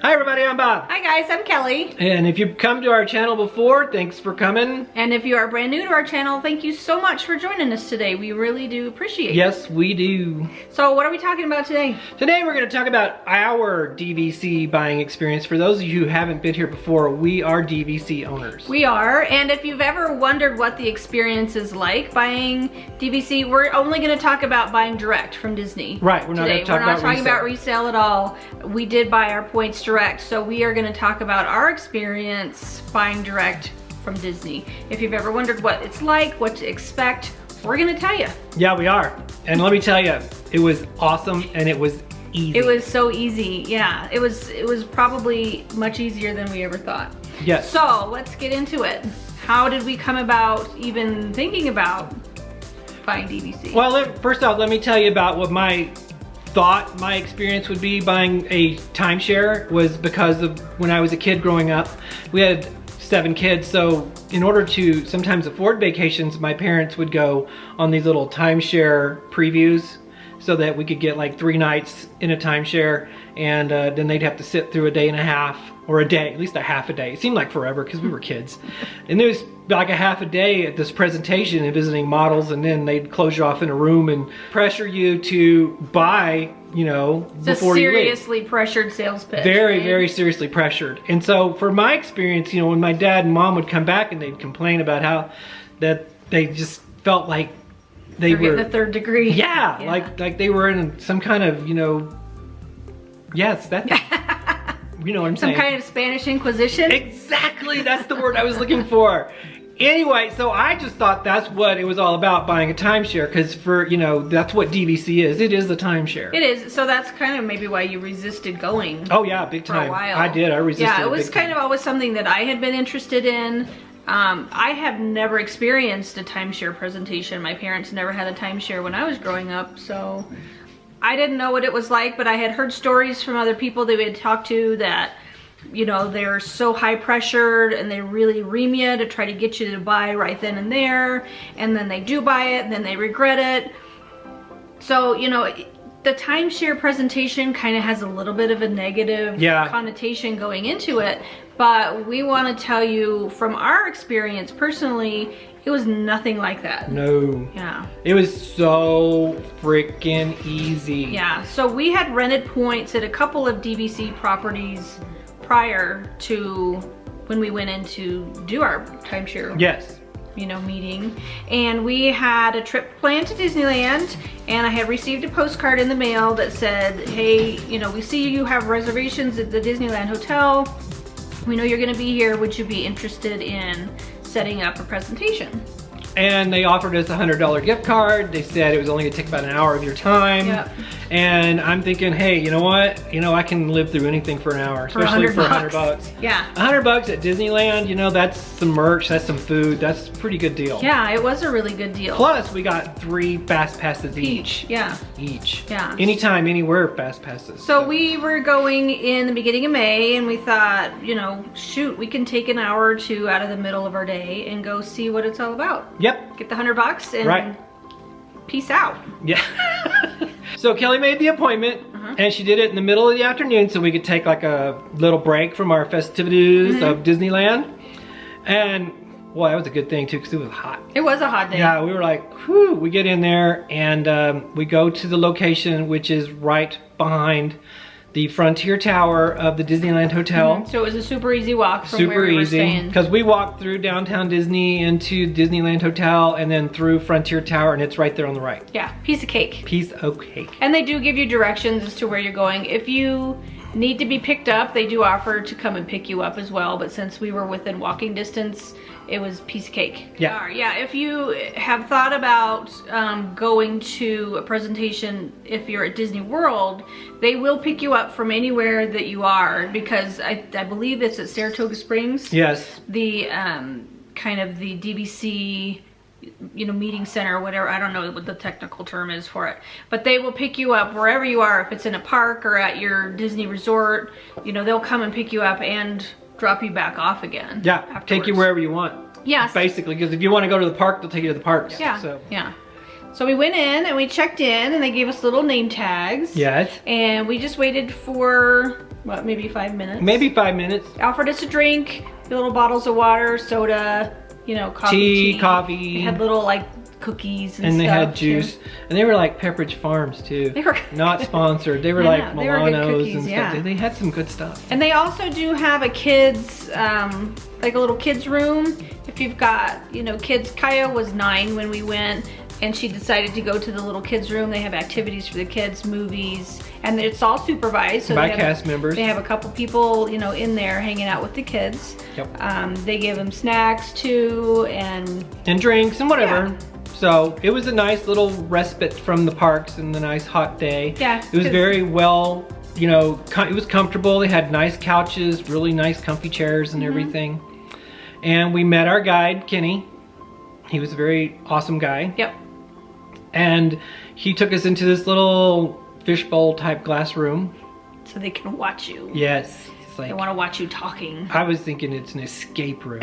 Hi everybody, I'm Bob. Hi guys, I'm Kelly. And if you've come to our channel before, thanks for coming. And if you are brand new to our channel, thank you so much for joining us today. We really do appreciate it. Yes, we do. So what are we talking about today? Today we're going to talk about our DVC buying experience. For those of you who haven't been here before, we are DVC owners. We are, and if you've ever wondered what the experience is like buying DVC, we're only going to talk about buying direct from Disney. Right, we're not going to talk about resale. We're not talking about resale at all. We did buy our points direct, so we are going to talk about our experience buying direct from Disney. If you've ever wondered what it's like, what to expect, we're going to tell you. Yeah, we are. And let me tell you, it was awesome and it was easy. It was so easy. Yeah, it was probably much easier than we ever thought. Yes. So let's get into it. How did we come about even thinking about buying DVC? Well, first off, let me tell you about what my experience would be buying a timeshare was because of when I was a kid growing up. We had 7 kids, so in order to sometimes afford vacations, my parents would go on these little timeshare previews so that we could get like 3 nights in a timeshare, and then they'd have to sit through a day and a half, or a day, at least a half a day. It seemed like forever because we were kids. And there was like a half a day at this presentation and visiting models, and then they'd close you off in a room and pressure you to buy, you know, before you leave. Seriously pressured sales pitch. Very, right? very seriously pressured. And so for my experience, you know, when my dad and mom would come back and they'd complain about how that they just felt like they were the third degree. Yeah, like they were in some kind of, you know, yes, that's you know what I'm saying. Some kind of Spanish Inquisition? Exactly, that's the word I was looking for. Anyway, so I just thought that's what it was all about, buying a timeshare, because for, you know, that's what DVC is. It is a timeshare. It is, so that's kind of maybe why you resisted going. Oh yeah, big time. For a while. I did, I resisted. Yeah, it was kind of always something that I had been interested in. I have never experienced a timeshare presentation. My parents never had a timeshare when I was growing up, so I didn't know what it was like, but I had heard stories from other people that we had talked to that, you know, they're so high pressured and they really ream you to try to get you to buy right then and there, and then they do buy it and then they regret it. So, you know, the timeshare presentation kind of has a little bit of a negative connotation going into it, but we want to tell you from our experience personally, it was nothing like that. No. Yeah. It was so freaking easy. Yeah, so we had rented points at a couple of DVC properties prior to when we went in to do our timeshare. Yes. You know, meeting, and we had a trip planned to Disneyland, and I had received a postcard in the mail that said, hey, you know, we see you have reservations at the Disneyland Hotel. We know you're going to be here. Would you be interested in setting up a presentation? And they offered us a $100 gift card. They said it was only gonna take about an hour of your time. Yep. And I'm thinking, hey, you know what? You know, I can live through anything for an hour, especially for $100. Yeah. $100 at Disneyland, you know, that's some merch, that's some food, that's a pretty good deal. Yeah, it was a really good deal. Plus, we got 3 fast passes each. Yeah. Each. Yeah. Anytime, anywhere fast passes. So we were going in the beginning of May, and we thought, you know, shoot, we can take an hour or 2 out of the middle of our day and go see what it's all about. Yep. Get the $100 and peace out. Yeah. So Kelly made the appointment, and she did it in the middle of the afternoon so we could take like a little break from our festivities of Disneyland. And well, that was a good thing too, because it was hot. It was a hot day. Yeah, we were like, whew. We get in there and we go to the location, which is right behind the Frontier Tower of the Disneyland Hotel. So it was a super easy walk from where we were staying. Because we walked through downtown Disney into Disneyland Hotel and then through Frontier Tower, and it's right there on the right. Yeah, piece of cake. Piece of cake. And they do give you directions as to where you're going. If you need to be picked up, they do offer to come and pick you up as well, but since we were within walking distance, it was piece of cake. Yeah. Yeah, if you have thought about going to a presentation, if you're at Disney World, they will pick you up from anywhere that you are, because I believe it's at Saratoga Springs. Yes. The kind of the DVC, you know, meeting center or whatever. I don't know what the technical term is for it, but they will pick you up wherever you are. If it's in a park or at your Disney resort, you know, they'll come and pick you up and drop you back off again. Yeah, afterwards. take you wherever you want. Yes. Basically, because if you want to go to the park, they'll take you to the parks. Yeah, So. yeah. So we went in and we checked in and they gave us little name tags. Yes. And we just waited for, what, maybe 5 minutes? Maybe 5 minutes. Offered us a drink, little bottles of water, soda, you know, tea, coffee. They had little like cookies and they stuff, had juice. too. And they were like Pepperidge Farms too. They were not sponsored. They were I like know, they were good Milanos cookies, and yeah. stuff. They had some good stuff. And they also do have a kids, like a little kids room. If you've got, you know, kids. Kaya was 9 when we went, and she decided to go to the little kids room. They have activities for the kids, movies, and it's all supervised. So by cast members. They have a couple people, you know, in there hanging out with the kids. Yep. They give them snacks too, and drinks and whatever. Yeah. So it was a nice little respite from the parks and the nice hot day. Yeah. It was very well, you know, it was comfortable. They had nice couches, really nice comfy chairs and everything. And we met our guide, Kenny. He was a very awesome guy. Yep. And he took us into this little fishbowl type glass room. So they can watch you. Yes. It's like, They want to watch you talking. I was thinking it's an escape room.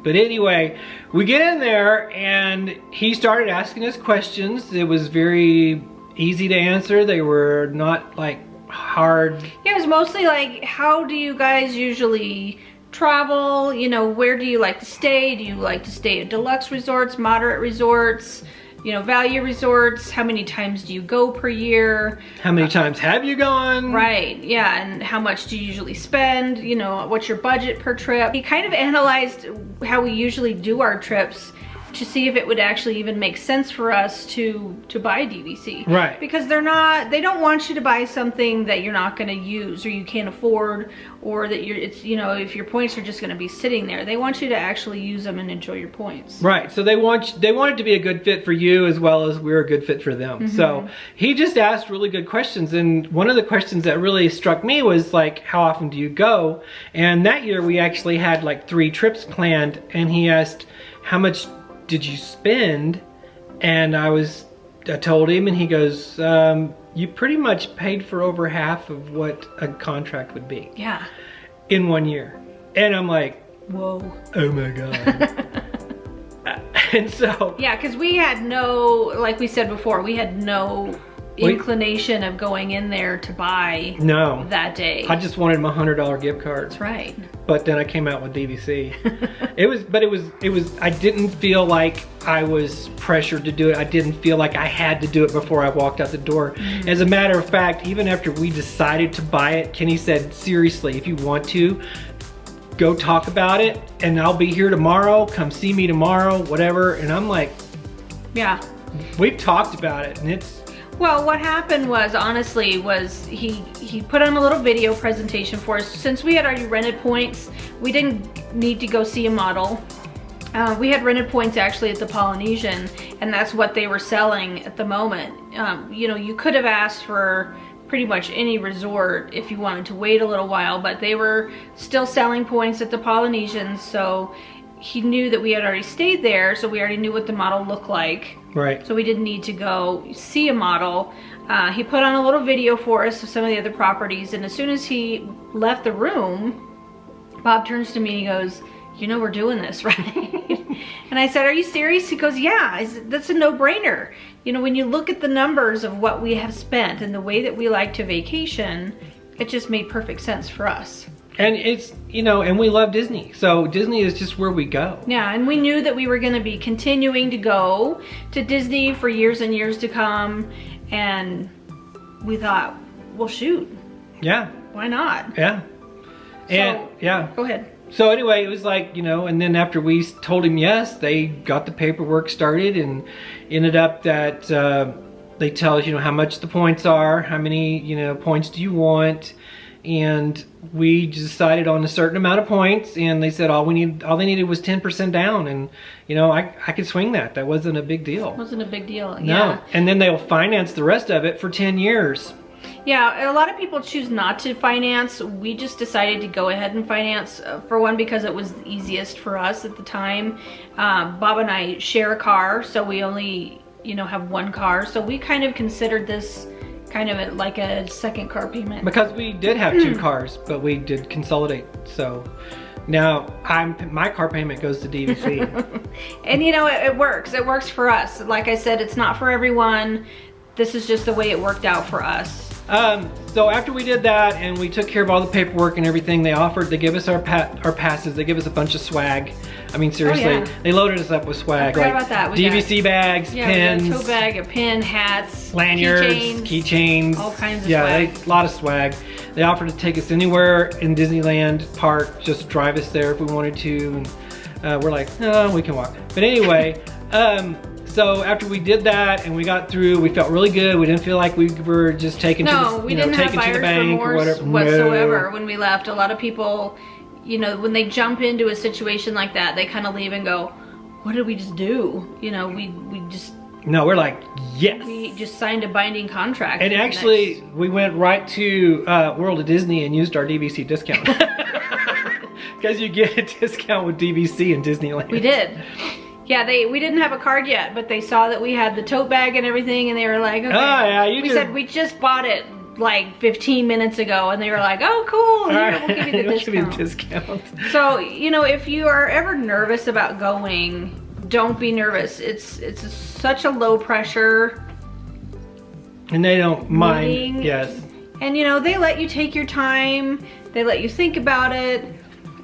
But anyway, we get in there and he started asking us questions. It was very easy to answer. They were not like hard. Yeah, it was mostly like, how do you guys usually travel? You know, where do you like to stay? Do you like to stay at deluxe resorts, moderate resorts, you know, value resorts? How many times do you go per year? How many times have you gone? Right, yeah, and how much do you usually spend? You know, what's your budget per trip? He kind of analyzed how we usually do our trips to see if it would actually even make sense for us to buy DVC. Right. Because they don't want you to buy something that you're not going to use or you can't afford, or that it's, you know, if your points are just going to be sitting there. They want you to actually use them and enjoy your points. Right. So they want it to be a good fit for you as well as we're a good fit for them. So he just asked really good questions, and one of the questions that really struck me was like, how often do you go? And that year we actually had like 3 trips planned, and he asked, how much did you spend? And I told him, and he goes, you pretty much paid for over half of what a contract would be. Yeah. In 1 year. And I'm like, whoa. Oh my God. And so. Yeah, because we had no, like we said before, we had no inclination of going in there to buy that day. I just wanted my $100 gift card. That's right. But then I came out with DVC. It was, I didn't feel like I was pressured to do it. I didn't feel like I had to do it before I walked out the door. As a matter of fact, even after we decided to buy it, Kenny said, seriously, if you want to, go talk about it, and I'll be here tomorrow. Come see me tomorrow, whatever. And I'm like, yeah. We've talked about it, and it's, well, what happened was, honestly, he put on a little video presentation for us. Since we had already rented points, we didn't need to go see a model. We had rented points actually at the Polynesian, and that's what they were selling at the moment. You know, you could have asked for pretty much any resort if you wanted to wait a little while, but they were still selling points at the Polynesian, so he knew that we had already stayed there, so we already knew what the model looked like. right. So we didn't need to go see a model. He put on a little video for us of some of the other properties, and as soon as he left the room, Bob turns to me and he goes, you know we're doing this, right? And I said, are you serious? He goes, yeah. I said, that's a no-brainer. You know, when you look at the numbers of what we have spent and the way that we like to vacation, it just made perfect sense for us. And it's, you know, and we love Disney. So Disney is just where we go. Yeah, and we knew that we were going to be continuing to go to Disney for years and years to come. And we thought, well, shoot. Yeah. Why not? Yeah. And So, yeah. Go ahead. So anyway, it was like, you know, and then after we told him yes, they got the paperwork started, and ended up that they tell us, you know, how much the points are, how many, you know, points do you want. And we decided on a certain amount of points, and they said all they needed was 10% down, and you know, I could swing that. That wasn't a big deal. Wasn't a big deal. No. Yeah. And then they'll finance the rest of it for 10 years. Yeah, a lot of people choose not to finance. We just decided to go ahead and finance, for one, because it was the easiest for us at the time. Bob and I share a car, so we only, you know, have one car. So we kind of considered this kind of like a second car payment. Because we did have 2 cars, but we did consolidate. So Now, my car payment goes to DVC. And you know, it works. It works for us. Like I said, it's not for everyone. This is just the way it worked out for us. So after we did that and we took care of all the paperwork and everything, they give us our passes. They give us a bunch of swag. I mean, seriously, they loaded us up with swag. I forgot about that. DVC bags, pins, we got a tote bag, a pin, hats, lanyards, keychains, all kinds of swag. A lot of swag. They offered to take us anywhere in Disneyland Park, just drive us there if we wanted to. And we're like, no, we can walk. But anyway, so after we did that and we got through, we felt really good. We didn't feel like we were just taken to the bank or whatever. Whatsoever when we left. A lot of people, you know, when they jump into a situation like that, they kind of leave and go, what did we just do? You know, we just... No, we're like, yes. We just signed a binding contract. And actually, we went right to World of Disney and used our DVC discount. Because you get a discount with DVC in Disneyland. We did. Yeah, we didn't have a card yet, but they saw that we had the tote bag and everything, and they were like, okay. Oh, yeah, we said we just bought it like 15 minutes ago, and they were like, oh, cool, here, we'll give you the discount. So, you know, if you are ever nervous about going, don't be nervous. It's such a low pressure. And they don't mind, yes. And you know, they let you take your time, they let you think about it.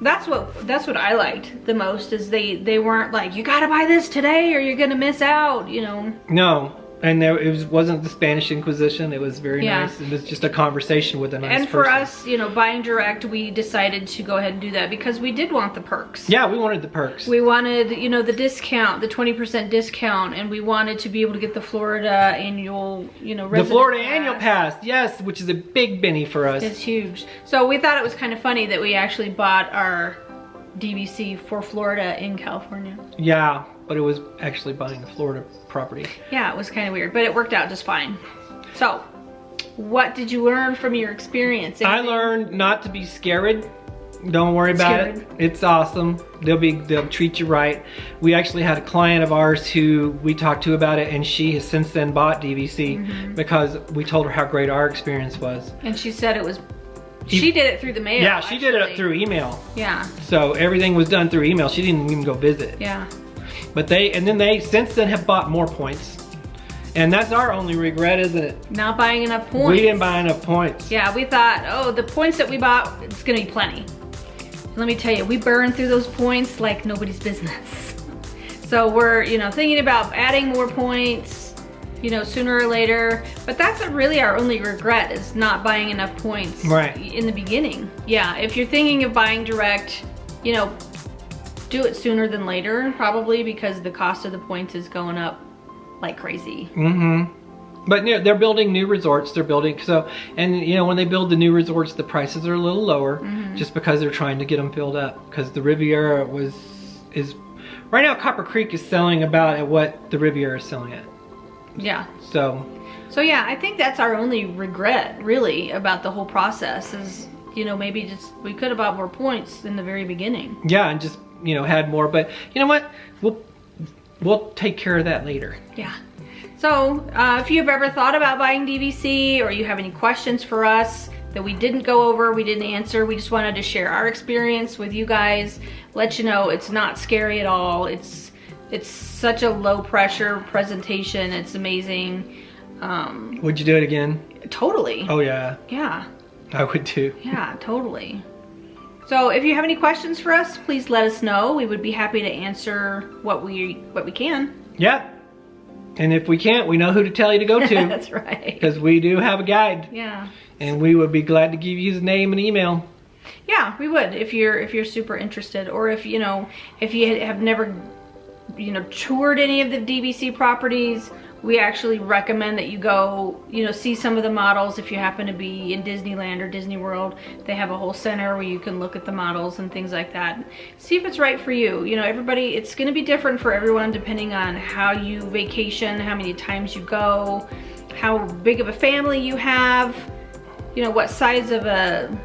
That's what I liked the most, is they weren't like, you gotta buy this today or you're gonna miss out, you know. No, and it wasn't the Spanish Inquisition. It was very nice. It was just a conversation with a nice person. And for us, you know, buying direct, we decided to go ahead and do that because we did want the perks. Yeah, we wanted the perks. We wanted, you know, the discount, the 20% discount, and we wanted to be able to get the Florida annual, you know, resident annual pass, yes, which is a big benny for us. It's huge. So we thought it was kind of funny that we actually bought our DVC for Florida in California. Yeah, but it was actually buying the Florida property. Yeah, it was kind of weird, but it worked out just fine. So, what did you learn from your experience? Anything? I learned not to be scared. Don't worry about it. It's awesome. They'll treat you right. We actually had a client of ours who we talked to about it, and she has since then bought DVC because we told her how great our experience was. And she said it was. She did it through the mail. Yeah, she did it through email. Yeah. So everything was done through email. She didn't even go visit. Yeah. But they since then have bought more points. And that's our only regret, isn't it? Not buying enough points. We didn't buy enough points. Yeah, we thought, oh, the points that we bought, it's gonna be plenty. Let me tell you, we burned through those points like nobody's business. So we're, you know, thinking about adding more points, you know, sooner or later. But that's really our only regret, is not buying enough points in the beginning. Yeah, if you're thinking of buying direct, you know, do it sooner than later, probably, because the cost of the points is going up like crazy. But you know, they're building new resorts. They're building and you know, when they build the new resorts, the prices are a little lower, just because they're trying to get them filled up. Because the Riviera is right now, Copper Creek is selling about at what the Riviera is selling at. Yeah. So yeah, I think that's our only regret, really, about the whole process is, you know, maybe just we could have bought more points in the very beginning. Yeah, and just, you know, had more. But you know what? We'll take care of that later. Yeah. So if you've ever thought about buying DVC, or you have any questions for us that we didn't go over, we didn't answer, we just wanted to share our experience with you guys, let you know it's not scary at all. It's such a low pressure presentation. It's amazing. Would you do it again? Totally. Oh yeah. Yeah. I would too. Yeah, totally. So if you have any questions for us, please let us know. We would be happy to answer what we can. Yep. And if we can't, we know who to tell you to go to. That's right. Because we do have a guide. Yeah. And we would be glad to give you his name and email. Yeah, we would, if you're super interested, or if you have never, you know, toured any of the DVC properties. We actually recommend that you go, you know, see some of the models. If you happen to be in Disneyland or Disney World, they have a whole center where you can look at the models and things like that. See if it's right for you. You know, everybody, it's gonna be different for everyone depending on how you vacation, how many times you go, how big of a family you have, you know, what size of a,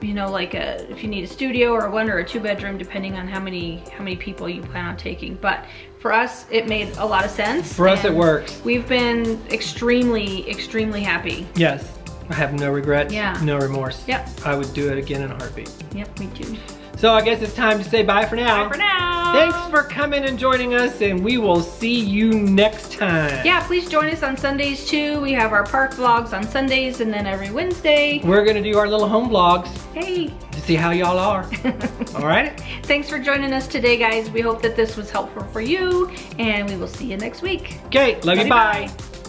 you know, like if you need a studio or a 1 or a 2 bedroom, depending on how many people you plan on taking. But for us, it made a lot of sense. For us, it works. We've been extremely, extremely happy. Yes, I have no regrets, no remorse. Yep. I would do it again in a heartbeat. Yep, me too. So I guess it's time to say bye for now. Bye for now. Thanks for coming and joining us, and we will see you next time. Yeah, please join us on Sundays too. We have our park vlogs on Sundays and then every Wednesday. We're gonna do our little home vlogs Hey. to see how y'all are. All right? Thanks for joining us today, guys. We hope that this was helpful for you, and we will see you next week. Okay, love you, bye. Bye.